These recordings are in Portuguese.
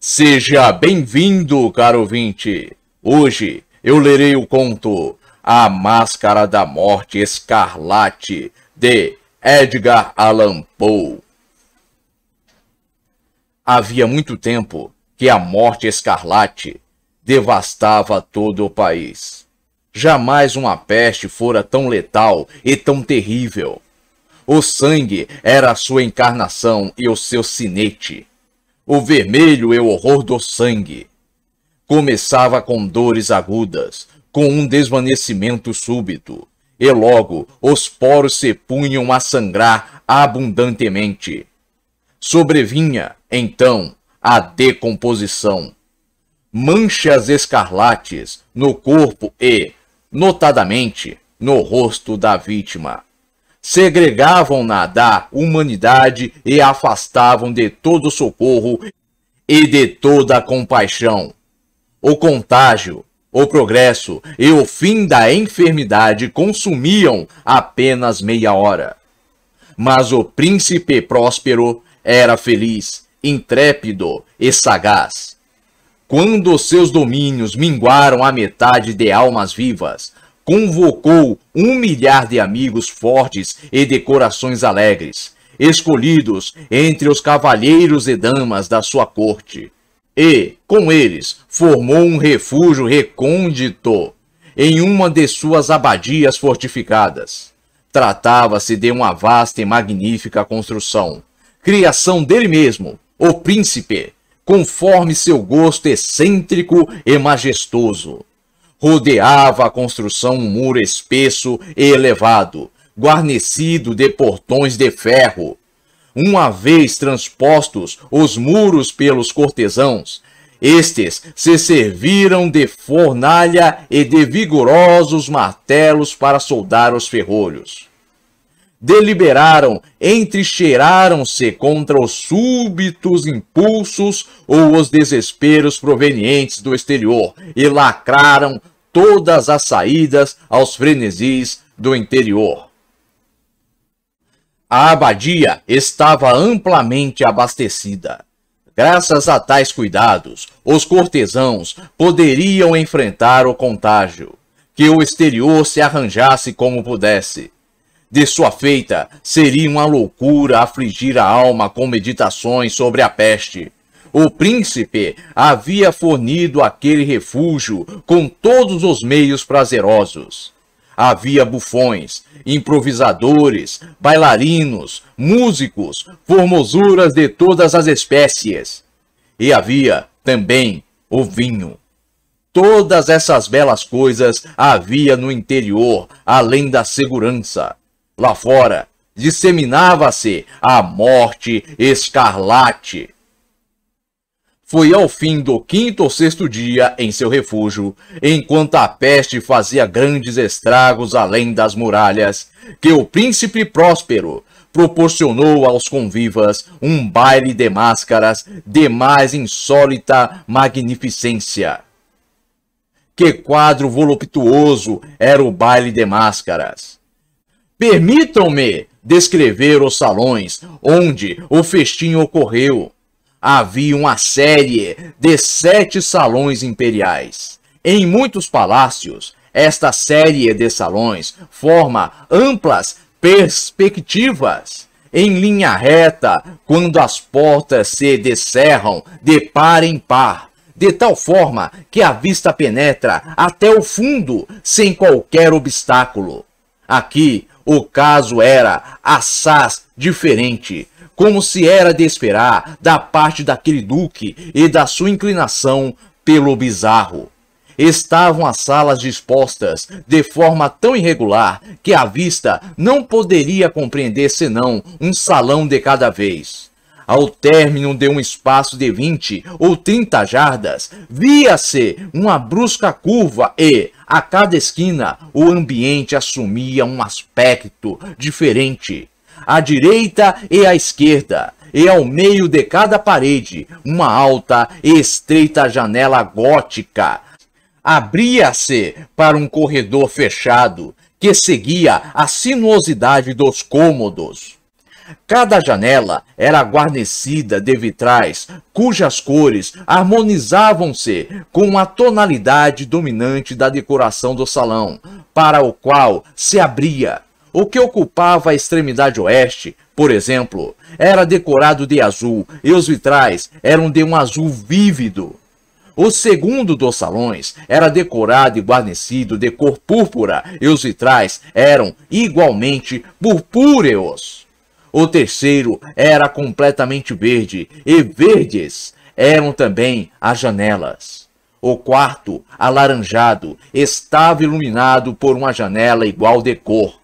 Seja bem-vindo, caro ouvinte. Hoje eu lerei o conto A Máscara da Morte Escarlate, de Edgar Allan Poe. Havia muito tempo que a morte escarlate devastava todo o país. Jamais uma peste fora tão letal e tão terrível. O sangue era a sua encarnação e o seu sinete. O vermelho é o horror do sangue. Começava com dores agudas, com um desvanecimento súbito, e logo os poros se punham a sangrar abundantemente. Sobrevinha, então, a decomposição. Manchas escarlates no corpo e, notadamente, no rosto da vítima. Segregavam-na da humanidade e a afastavam de todo socorro e de toda compaixão. O contágio, o progresso e o fim da enfermidade consumiam apenas meia hora. Mas o príncipe próspero era feliz, intrépido e sagaz. Quando seus domínios minguaram a metade de almas vivas, convocou 1 milhar de amigos fortes e de corações alegres, escolhidos entre os cavalheiros e damas da sua corte, e, com eles, formou um refúgio recôndito em uma de suas abadias fortificadas. Tratava-se de uma vasta e magnífica construção, criação dele mesmo, o príncipe, conforme seu gosto excêntrico e majestoso. Rodeava a construção um muro espesso e elevado, guarnecido de portões de ferro. Uma vez transpostos os muros pelos cortesãos, estes se serviram de fornalha e de vigorosos martelos para soldar os ferrolhos. Deliberaram, entrincheiraram-se contra os súbitos impulsos ou os desesperos provenientes do exterior e lacraram todas as saídas aos frenesis do interior. A abadia estava amplamente abastecida. Graças a tais cuidados, os cortesãos poderiam enfrentar o contágio, que o exterior se arranjasse como pudesse. De sua feita, seria uma loucura afligir a alma com meditações sobre a peste. O príncipe havia fornido aquele refúgio com todos os meios prazerosos. Havia bufões, improvisadores, bailarinos, músicos, formosuras de todas as espécies. E havia, também, o vinho. Todas essas belas coisas havia no interior, além da segurança. Lá fora, disseminava-se a morte escarlate. Foi ao fim do 5º ou 6º dia em seu refúgio, enquanto a peste fazia grandes estragos além das muralhas, que o príncipe próspero proporcionou aos convivas um baile de máscaras de mais insólita magnificência. Que quadro voluptuoso era o baile de máscaras! Permitam-me descrever os salões onde o festim ocorreu. Havia uma série de 7 salões imperiais. Em muitos palácios, esta série de salões forma amplas perspectivas, em linha reta, quando as portas se descerram de par em par, de tal forma que a vista penetra até o fundo sem qualquer obstáculo. Aqui, o caso era assaz diferente, como se era de esperar da parte daquele duque e da sua inclinação pelo bizarro. Estavam as salas dispostas de forma tão irregular que a vista não poderia compreender senão um salão de cada vez. Ao término de um espaço de 20 ou 30 jardas, via-se uma brusca curva e, a cada esquina, o ambiente assumia um aspecto diferente. À direita e à esquerda, e ao meio de cada parede, uma alta e estreita janela gótica abria-se para um corredor fechado que seguia a sinuosidade dos cômodos. Cada janela era guarnecida de vitrais, cujas cores harmonizavam-se com a tonalidade dominante da decoração do salão, para o qual se abria. O que ocupava a extremidade oeste, por exemplo, era decorado de azul e os vitrais eram de um azul vívido. O segundo dos salões era decorado e guarnecido de cor púrpura e os vitrais eram igualmente purpúreos. O terceiro era completamente verde e verdes eram também as janelas. O quarto, alaranjado, estava iluminado por uma janela igual de cor.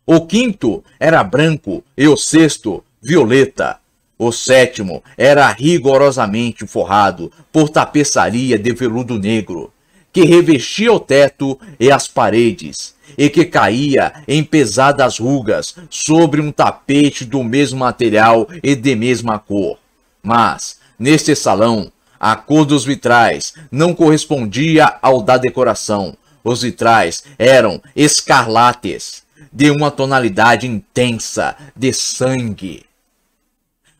O quinto era branco e o sexto, violeta. O sétimo era rigorosamente forrado por tapeçaria de veludo negro, que revestia o teto e as paredes, e que caía em pesadas rugas sobre um tapete do mesmo material e de mesma cor. Mas, neste salão, a cor dos vitrais não correspondia ao da decoração. Os vitrais eram escarlates, de uma tonalidade intensa de sangue.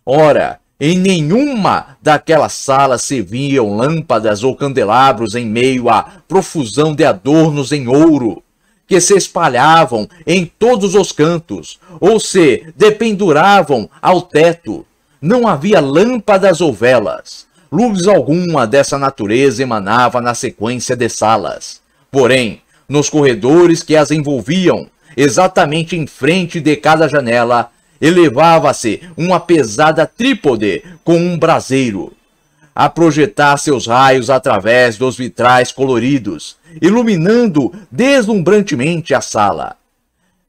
Ora, em nenhuma daquelas salas se viam lâmpadas ou candelabros em meio à profusão de adornos em ouro, que se espalhavam em todos os cantos, ou se dependuravam ao teto. Não havia lâmpadas ou velas. Luz alguma dessa natureza emanava na sequência de salas. Porém, nos corredores que as envolviam, exatamente em frente de cada janela, elevava-se uma pesada trípode com um braseiro, a projetar seus raios através dos vitrais coloridos, iluminando deslumbrantemente a sala.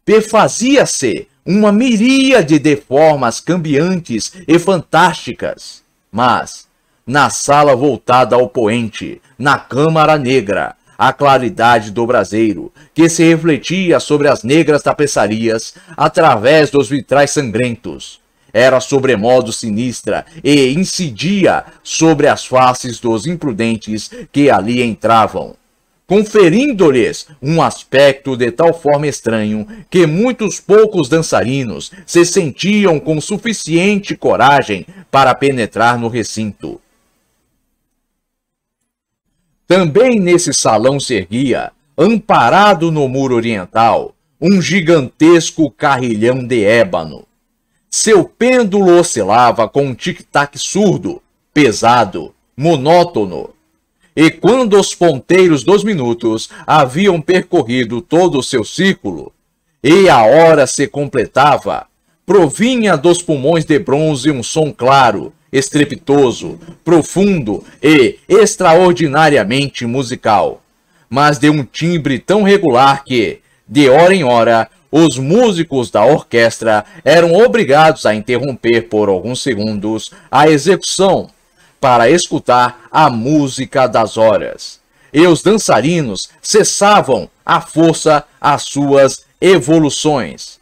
Perfazia-se uma miríade de formas cambiantes e fantásticas, mas, na sala voltada ao poente, na câmara negra, a claridade do braseiro, que se refletia sobre as negras tapeçarias através dos vitrais sangrentos, era sobremodo sinistra e incidia sobre as faces dos imprudentes que ali entravam, conferindo-lhes um aspecto de tal forma estranho que muitos poucos dançarinos se sentiam com suficiente coragem para penetrar no recinto. Também nesse salão se erguia, amparado no muro oriental, um gigantesco carrilhão de ébano. Seu pêndulo oscilava com um tic-tac surdo, pesado, monótono. E quando os ponteiros dos minutos haviam percorrido todo o seu círculo, e a hora se completava, provinha dos pulmões de bronze um som claro, estrepitoso, profundo e extraordinariamente musical, mas de um timbre tão regular que, de hora em hora, os músicos da orquestra eram obrigados a interromper por alguns segundos a execução para escutar a música das horas, e os dançarinos cessavam à força as suas evoluções.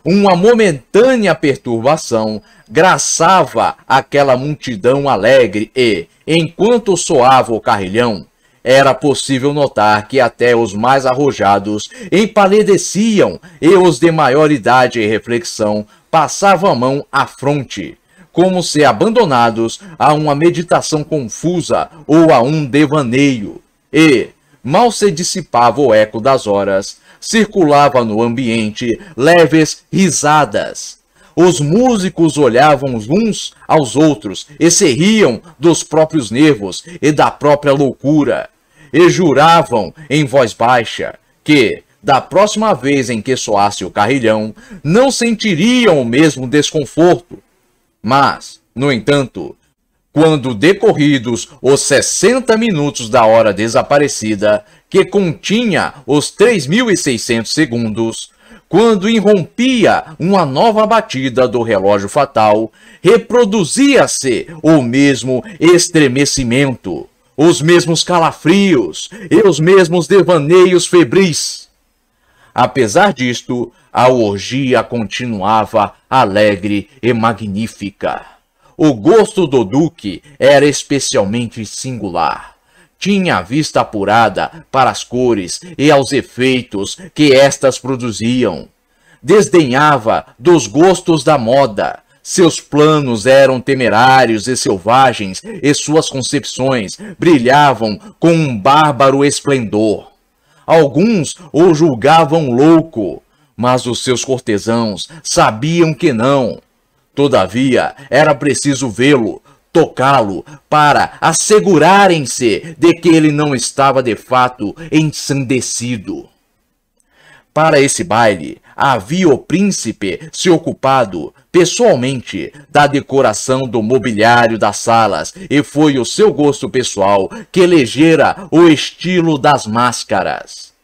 Uma momentânea perturbação graçava aquela multidão alegre e, enquanto soava o carrilhão, era possível notar que até os mais arrojados empalideciam e os de maior idade e reflexão passavam a mão à fronte, como se abandonados a uma meditação confusa ou a um devaneio. E, mal se dissipava o eco das horas, circulava no ambiente leves risadas. Os músicos olhavam uns aos outros e se riam dos próprios nervos e da própria loucura, e juravam em voz baixa que, da próxima vez em que soasse o carrilhão, não sentiriam o mesmo desconforto. Mas, no entanto, quando decorridos os 60 minutos da hora desaparecida, que continha os 3.600 segundos, quando irrompia uma nova batida do relógio fatal, reproduzia-se o mesmo estremecimento, os mesmos calafrios e os mesmos devaneios febris. Apesar disto, a orgia continuava alegre e magnífica. O gosto do duque era especialmente singular. Tinha a vista apurada para as cores e aos efeitos que estas produziam. desdenhava dos gostos da moda. Seus planos eram temerários e selvagens, e suas concepções brilhavam com um bárbaro esplendor. Alguns o julgavam louco, mas os seus cortesãos sabiam que não. Todavia, era preciso vê-lo, tocá-lo, para assegurarem-se de que ele não estava de fato ensandecido. Para esse baile, havia o príncipe se ocupado pessoalmente da decoração do mobiliário das salas, e foi o seu gosto pessoal que elegera o estilo das máscaras.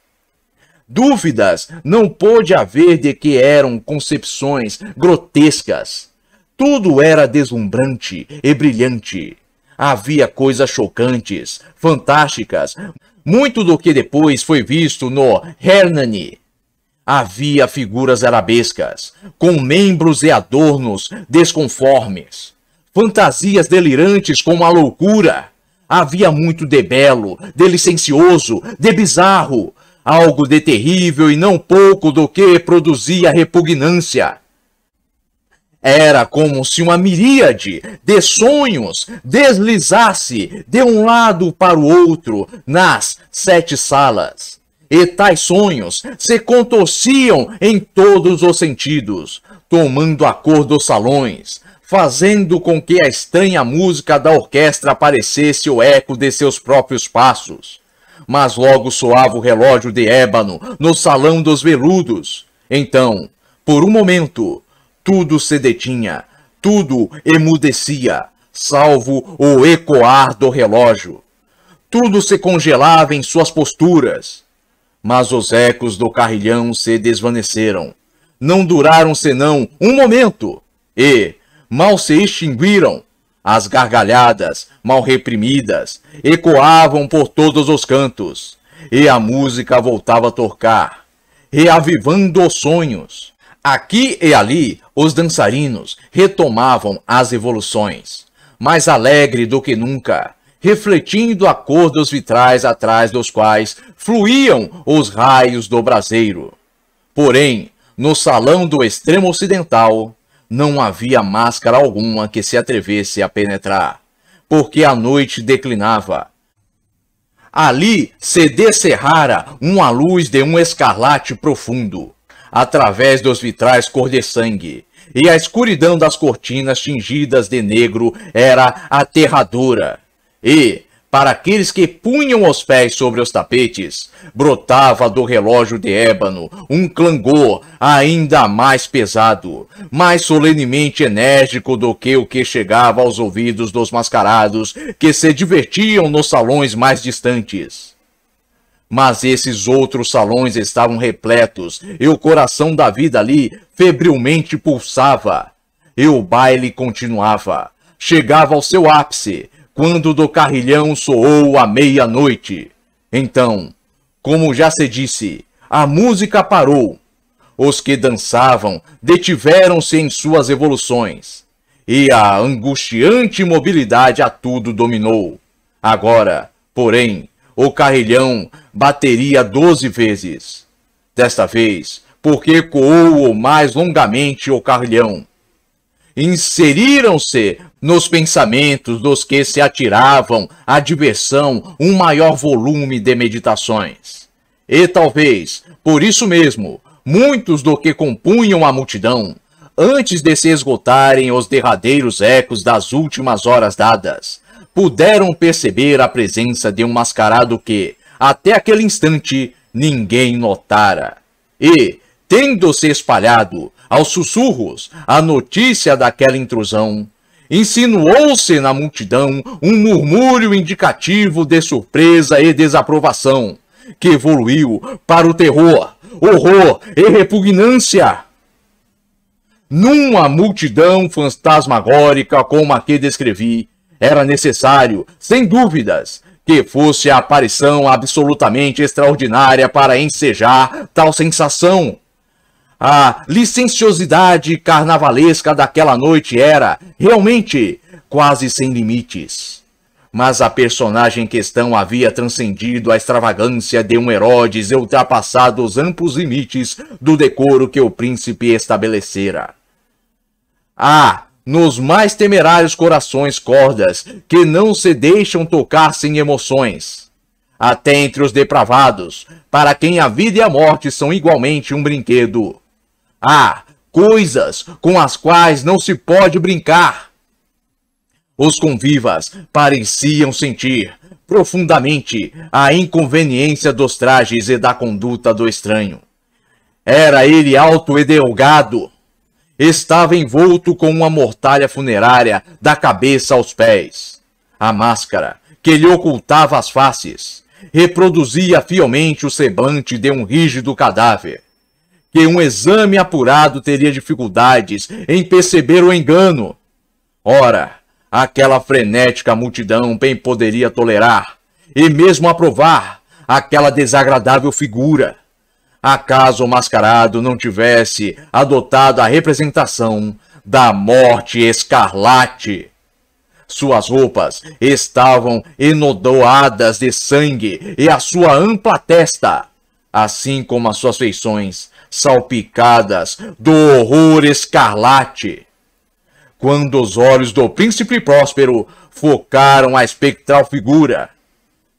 Dúvidas não pôde haver de que eram concepções grotescas. Tudo era deslumbrante e brilhante. Havia coisas chocantes, fantásticas, muito do que depois foi visto no Hernani. Havia figuras arabescas, com membros e adornos desconformes, fantasias delirantes como a loucura. Havia muito de belo, de licencioso, de bizarro, algo de terrível e não pouco do que produzia repugnância. Era como se uma miríade de sonhos deslizasse de um lado para o outro nas 7 salas. E tais sonhos se contorciam em todos os sentidos, tomando a cor dos salões, fazendo com que a estranha música da orquestra parecesse o eco de seus próprios passos. Mas logo soava o relógio de ébano no salão dos veludos. Então, por um momento, tudo se detinha, tudo emudecia, salvo o ecoar do relógio. Tudo se congelava em suas posturas. Mas os ecos do carrilhão se desvaneceram. Não duraram senão um momento, e mal se extinguiram. As gargalhadas, mal reprimidas, ecoavam por todos os cantos, e a música voltava a tocar, reavivando os sonhos. Aqui e ali, os dançarinos retomavam as evoluções, mais alegre do que nunca, refletindo a cor dos vitrais atrás dos quais fluíam os raios do braseiro. Porém, no salão do extremo ocidental, não havia máscara alguma que se atrevesse a penetrar, porque a noite declinava. Ali se descerrara uma luz de um escarlate profundo, através dos vitrais cor de sangue, e a escuridão das cortinas tingidas de negro era aterradora. E, para aqueles que punham os pés sobre os tapetes, brotava do relógio de ébano um clangor ainda mais pesado, mais solenemente enérgico do que o que chegava aos ouvidos dos mascarados que se divertiam nos salões mais distantes. Mas esses outros salões estavam repletos, e o coração da vida ali febrilmente pulsava. E o baile continuava. Chegava ao seu ápice, quando do carrilhão soou a meia-noite. Então, como já se disse, a música parou. Os que dançavam detiveram-se em suas evoluções, e a angustiante imobilidade a tudo dominou. Agora, porém, o carrilhão bateria 12 vezes. Desta vez, porque ecoou mais longamente o carrilhão. Inseriram-se nos pensamentos dos que se atiravam à diversão um maior volume de meditações. E talvez, por isso mesmo, muitos do que compunham a multidão, antes de se esgotarem os derradeiros ecos das últimas horas dadas, puderam perceber a presença de um mascarado que, até aquele instante, ninguém notara. E, tendo se espalhado aos sussurros a notícia daquela intrusão, insinuou-se na multidão um murmúrio indicativo de surpresa e desaprovação, que evoluiu para o terror, horror e repugnância. Numa multidão fantasmagórica como a que descrevi, era necessário, sem dúvidas, que fosse a aparição absolutamente extraordinária para ensejar tal sensação. A licenciosidade carnavalesca daquela noite era, realmente, quase sem limites. Mas a personagem em questão havia transcendido a extravagância de um Herodes e ultrapassado os amplos limites do decoro que o príncipe estabelecera. Há, nos mais temerários corações, cordas que não se deixam tocar sem emoções. Até entre os depravados, para quem a vida e a morte são igualmente um brinquedo. Há coisas com as quais não se pode brincar. Os convivas pareciam sentir profundamente a inconveniência dos trajes e da conduta do estranho. Era ele alto e delgado. Estava envolto com uma mortalha funerária da cabeça aos pés. A máscara, que lhe ocultava as faces, reproduzia fielmente o semblante de um rígido cadáver, que um exame apurado teria dificuldades em perceber o engano. Ora, aquela frenética multidão bem poderia tolerar, e mesmo aprovar, aquela desagradável figura. Acaso o mascarado não tivesse adotado a representação da morte escarlate? Suas roupas estavam enodoadas de sangue e a sua ampla testa, assim como as suas feições, salpicadas do horror escarlate. Quando os olhos do príncipe Próspero focaram a espectral figura,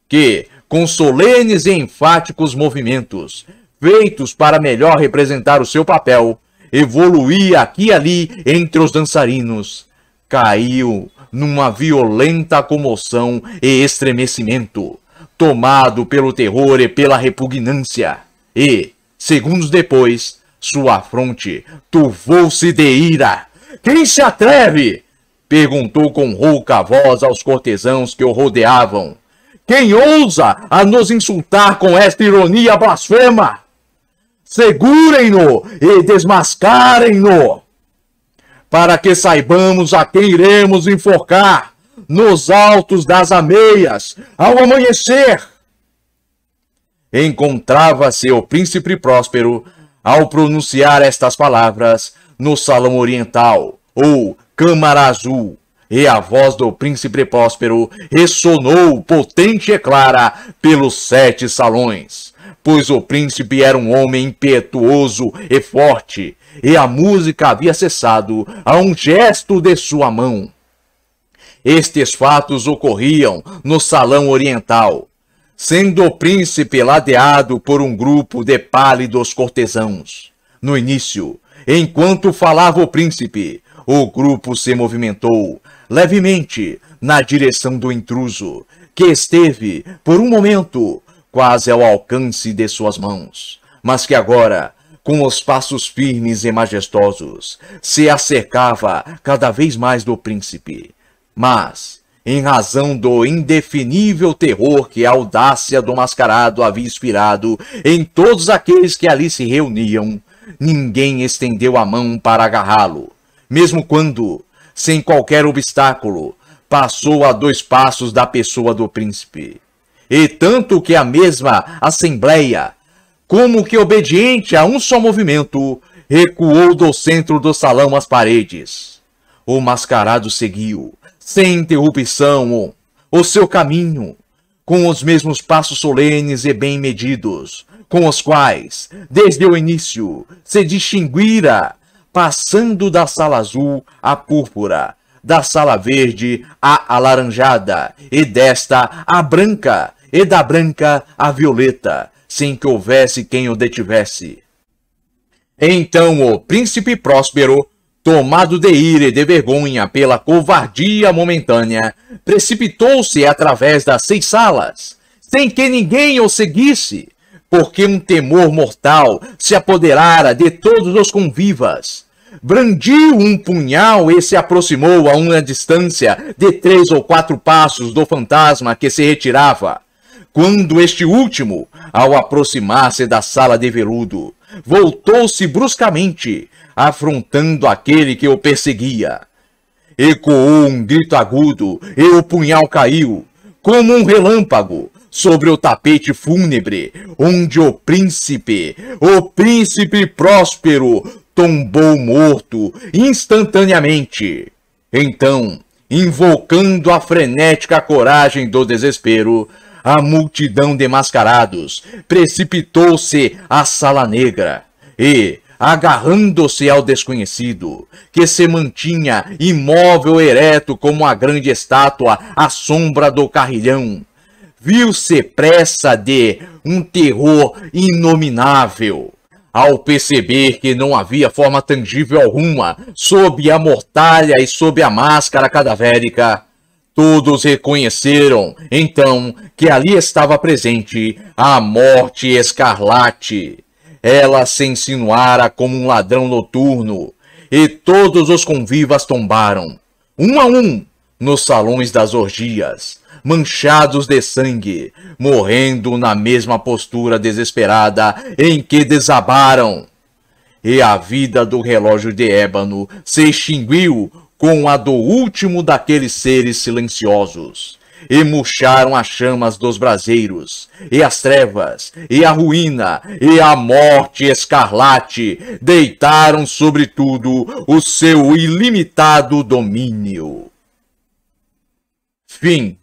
que, com solenes e enfáticos movimentos, feitos para melhor representar o seu papel, evoluía aqui e ali entre os dançarinos, caiu numa violenta comoção e estremecimento, tomado pelo terror e pela repugnância, e, segundos depois, sua fronte turvou-se de ira. "Quem se atreve?" perguntou com rouca voz aos cortesãos que o rodeavam. "Quem ousa a nos insultar com esta ironia blasfema? Segurem-no e desmascarem-no, para que saibamos a quem iremos enforcar nos altos das ameias ao amanhecer." Encontrava-se o príncipe Próspero, ao pronunciar estas palavras, no salão oriental, ou Câmara Azul, e a voz do príncipe Próspero ressonou potente e clara pelos 7 salões, pois o príncipe era um homem impetuoso e forte, e a música havia cessado a um gesto de sua mão. Estes fatos ocorriam no salão oriental, sendo o príncipe ladeado por um grupo de pálidos cortesãos. No início, enquanto falava o príncipe, o grupo se movimentou levemente na direção do intruso, que esteve, por um momento, quase ao alcance de suas mãos, mas que agora, com os passos firmes e majestosos, se acercava cada vez mais do príncipe. Mas, em razão do indefinível terror que a audácia do mascarado havia inspirado em todos aqueles que ali se reuniam, ninguém estendeu a mão para agarrá-lo, mesmo quando, sem qualquer obstáculo, passou a 2 passos da pessoa do príncipe. E tanto que a mesma assembleia, como que obediente a um só movimento, recuou do centro do salão às paredes. O mascarado seguiu, sem interrupção, o seu caminho, com os mesmos passos solenes e bem medidos, com os quais, desde o início, se distinguira, passando da sala azul à púrpura, da sala verde à alaranjada, e desta à branca, e da branca à violeta, sem que houvesse quem o detivesse. Então o príncipe Próspero, tomado de ira e de vergonha pela covardia momentânea, precipitou-se através das 6 salas, sem que ninguém o seguisse, porque um temor mortal se apoderara de todos os convivas. Brandiu um punhal e se aproximou a uma distância de 3 ou 4 passos do fantasma que se retirava, quando este último, ao aproximar-se da sala de veludo, voltou-se bruscamente, afrontando aquele que o perseguia. Ecoou um grito agudo e o punhal caiu, como um relâmpago, sobre o tapete fúnebre, onde o príncipe Próspero, tombou morto instantaneamente. Então, invocando a frenética coragem do desespero, a multidão de mascarados precipitou-se à sala negra e, agarrando-se ao desconhecido, que se mantinha imóvel ereto como uma grande estátua à sombra do carrilhão, viu-se pressa de um terror inominável. Ao perceber que não havia forma tangível alguma sob a mortalha e sob a máscara cadavérica, todos reconheceram, então, que ali estava presente a Morte Escarlate. Ela se insinuara como um ladrão noturno, e todos os convivas tombaram, um a um, nos salões das orgias, manchados de sangue, morrendo na mesma postura desesperada em que desabaram. E a vida do relógio de ébano se extinguiu com a do último daqueles seres silenciosos, e murcharam as chamas dos braseiros, e as trevas, e a ruína, e a morte escarlate deitaram sobre tudo o seu ilimitado domínio. Fim.